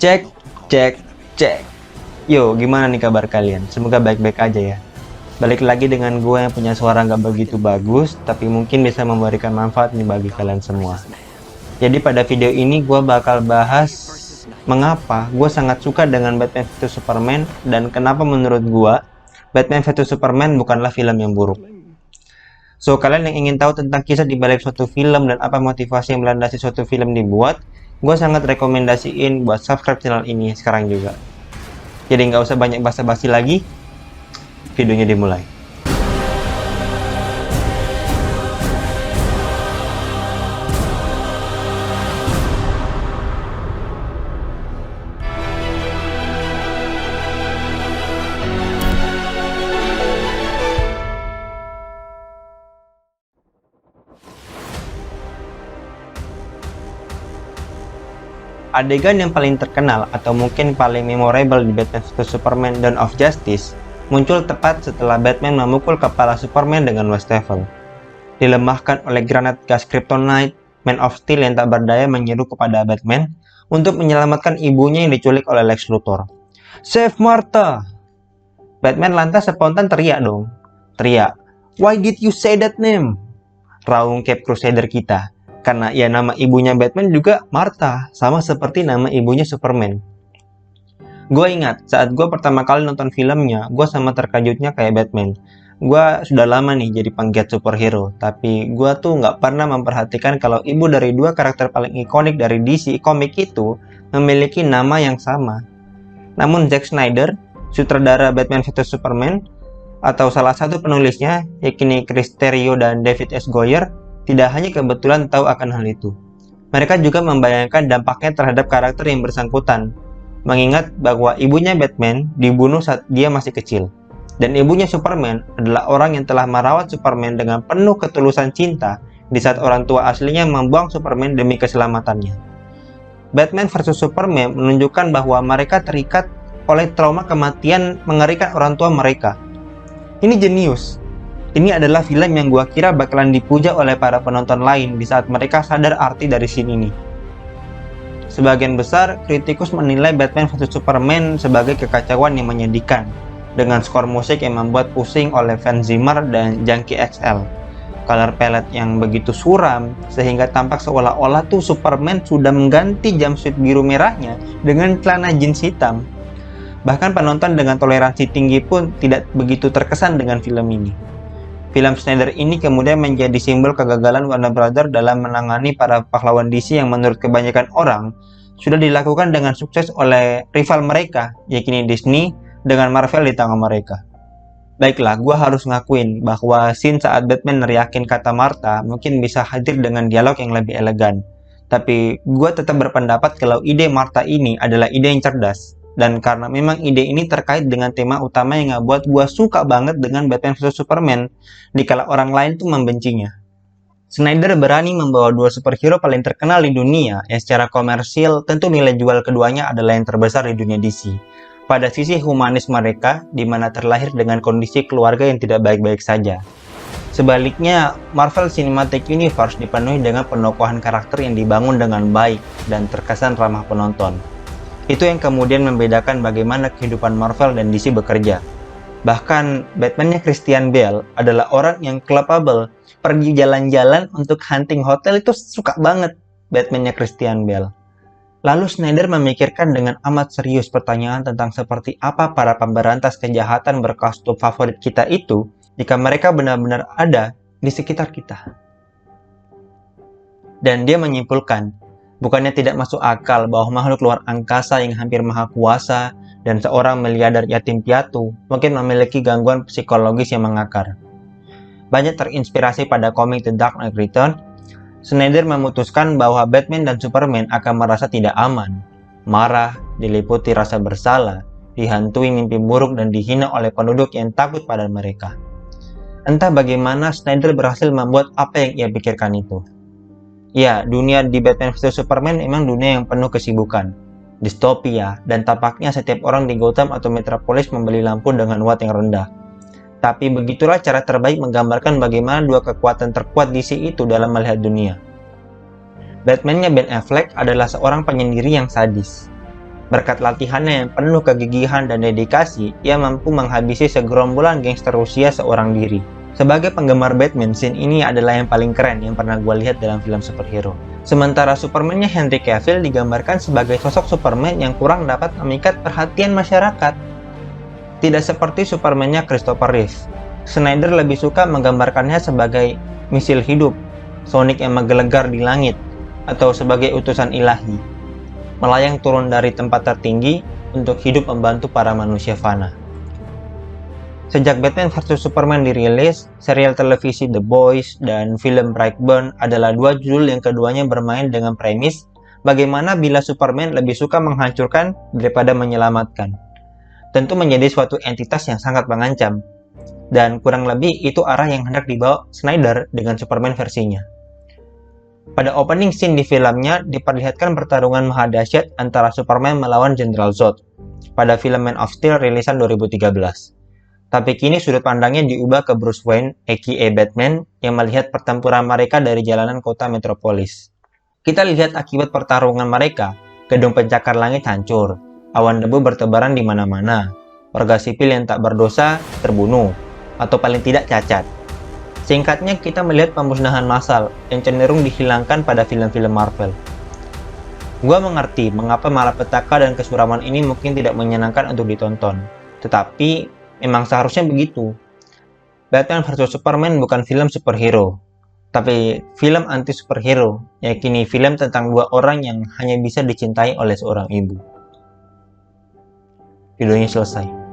Cek, cek, cek. Yo, gimana nih kabar kalian? Semoga baik-baik aja ya. Balik lagi dengan gue yang punya suara nggak begitu bagus, tapi mungkin bisa memberikan manfaat nih bagi kalian semua. Jadi pada video ini gue bakal bahas mengapa gue sangat suka dengan Batman vs Superman dan kenapa menurut gue Batman vs Superman bukanlah film yang buruk. So, kalian yang ingin tahu tentang kisah di balik suatu film dan apa motivasi yang melandasi suatu film dibuat, gue sangat rekomendasiin buat subscribe channel ini sekarang juga. Jadi nggak usah banyak basa-basi lagi, videonya dimulai. Adegan yang paling terkenal atau mungkin paling memorable di Batman vs Superman Dawn of Justice muncul tepat setelah Batman memukul kepala Superman dengan wastafel. Dilemahkan oleh granat gas kryptonite, Man of Steel yang tak berdaya menyeru kepada Batman untuk menyelamatkan ibunya yang diculik oleh Lex Luthor. "Save Martha!" Batman lantas spontan teriak dong. Teriak, "Why did you say that name?" Raung Cape Crusader kita. Karena ya nama ibunya Batman juga Martha, sama seperti nama ibunya Superman. Gue ingat, saat gue pertama kali nonton filmnya, gue sama terkejutnya kayak Batman. Gue sudah lama nih jadi penggiat superhero, tapi gue tuh nggak pernah memperhatikan kalau ibu dari dua karakter paling ikonik dari DC komik itu memiliki nama yang sama. Namun Zack Snyder, sutradara Batman vs Superman, atau salah satu penulisnya, yakni Chris Terrio dan David S. Goyer, tidak hanya kebetulan tahu akan hal itu. Mereka juga membayangkan dampaknya terhadap karakter yang bersangkutan, mengingat bahwa ibunya Batman dibunuh saat dia masih kecil, dan ibunya Superman adalah orang yang telah merawat Superman dengan penuh ketulusan cinta di saat orang tua aslinya membuang Superman demi keselamatannya. Batman vs Superman menunjukkan bahwa mereka terikat oleh trauma kematian mengerikan orang tua mereka. Ini jenius. Ini adalah film yang gua kira bakalan dipuja oleh para penonton lain di saat mereka sadar arti dari scene ini. Sebagian besar kritikus menilai Batman vs Superman sebagai kekacauan yang menyedihkan, dengan skor musik yang membuat pusing oleh Hans Zimmer dan Junkie XL, color palette yang begitu suram sehingga tampak seolah-olah tuh Superman sudah mengganti jumpsuit biru merahnya dengan celana jeans hitam. Bahkan penonton dengan toleransi tinggi pun tidak begitu terkesan dengan film ini. Film Snyder ini kemudian menjadi simbol kegagalan Warner Brothers dalam menangani para pahlawan DC yang menurut kebanyakan orang sudah dilakukan dengan sukses oleh rival mereka, yakni Disney, dengan Marvel di tangan mereka. Baiklah, gue harus ngakuin bahwa scene saat Batman neriakin kata Martha mungkin bisa hadir dengan dialog yang lebih elegan. Tapi gue tetap berpendapat kalau ide Martha ini adalah ide yang cerdas. Dan karena memang ide ini terkait dengan tema utama yang ngebuat gue suka banget dengan Batman vs Superman, dikala orang lain tuh membencinya. Snyder berani membawa dua superhero paling terkenal di dunia yang secara komersil tentu nilai jual keduanya adalah yang terbesar di dunia DC. Pada sisi humanis mereka, di mana terlahir dengan kondisi keluarga yang tidak baik-baik saja. Sebaliknya, Marvel Cinematic Universe dipenuhi dengan penokohan karakter yang dibangun dengan baik dan terkesan ramah penonton. Itu yang kemudian membedakan bagaimana kehidupan Marvel dan DC bekerja. Bahkan Batman-nya Christian Bale adalah orang yang clubbable, pergi jalan-jalan untuk hunting hotel itu suka banget Batman-nya Christian Bale. Lalu Snyder memikirkan dengan amat serius pertanyaan tentang seperti apa para pemberantas kejahatan berkostum favorit kita itu jika mereka benar-benar ada di sekitar kita. Dan dia menyimpulkan, bukannya tidak masuk akal bahwa makhluk luar angkasa yang hampir maha kuasa dan seorang miliarder yatim piatu mungkin memiliki gangguan psikologis yang mengakar. Banyak terinspirasi pada komik The Dark Knight Returns, Snyder memutuskan bahwa Batman dan Superman akan merasa tidak aman, marah, diliputi rasa bersalah, dihantui mimpi buruk dan dihina oleh penduduk yang takut pada mereka. Entah bagaimana Snyder berhasil membuat apa yang ia pikirkan itu. Ya, dunia di Batman vs Superman memang dunia yang penuh kesibukan, distopia, dan tampaknya setiap orang di Gotham atau Metropolis membeli lampu dengan watt yang rendah. Tapi begitulah cara terbaik menggambarkan bagaimana dua kekuatan terkuat DC itu dalam melihat dunia. Batman-nya Ben Affleck adalah seorang penyendiri yang sadis. Berkat latihannya yang penuh kegigihan dan dedikasi, ia mampu menghabisi segerombolan gangster Rusia seorang diri. Sebagai penggemar Batman, scene ini adalah yang paling keren yang pernah gue lihat dalam film superhero. Sementara Superman-nya Henry Cavill digambarkan sebagai sosok Superman yang kurang dapat memikat perhatian masyarakat. Tidak seperti Superman-nya Christopher Reeve. Snyder lebih suka menggambarkannya sebagai misil hidup, Sonic yang menggelegar di langit, atau sebagai utusan ilahi, melayang turun dari tempat tertinggi untuk hidup membantu para manusia fana. Sejak Batman vs Superman dirilis, serial televisi The Boys dan film Brightburn adalah dua judul yang keduanya bermain dengan premis bagaimana bila Superman lebih suka menghancurkan daripada menyelamatkan. Tentu menjadi suatu entitas yang sangat mengancam, dan kurang lebih itu arah yang hendak dibawa Snyder dengan Superman versinya. Pada opening scene di filmnya diperlihatkan pertarungan maha dahsyat antara Superman melawan General Zod pada film Man of Steel rilisan 2013. Tapi kini sudut pandangnya diubah ke Bruce Wayne, aka Batman, yang melihat pertempuran mereka dari jalanan kota metropolis. Kita lihat akibat pertarungan mereka, gedung pencakar langit hancur, awan debu bertebaran di mana-mana, warga sipil yang tak berdosa terbunuh, atau paling tidak cacat. Singkatnya, kita melihat pemusnahan massal yang cenderung dihilangkan pada film-film Marvel. Gua mengerti mengapa malapetaka dan kesuraman ini mungkin tidak menyenangkan untuk ditonton, tetapi memang seharusnya begitu. Batman vs Superman bukan film superhero, tapi film anti superhero, yakni film tentang dua orang yang hanya bisa dicintai oleh seorang ibu. Videonya selesai.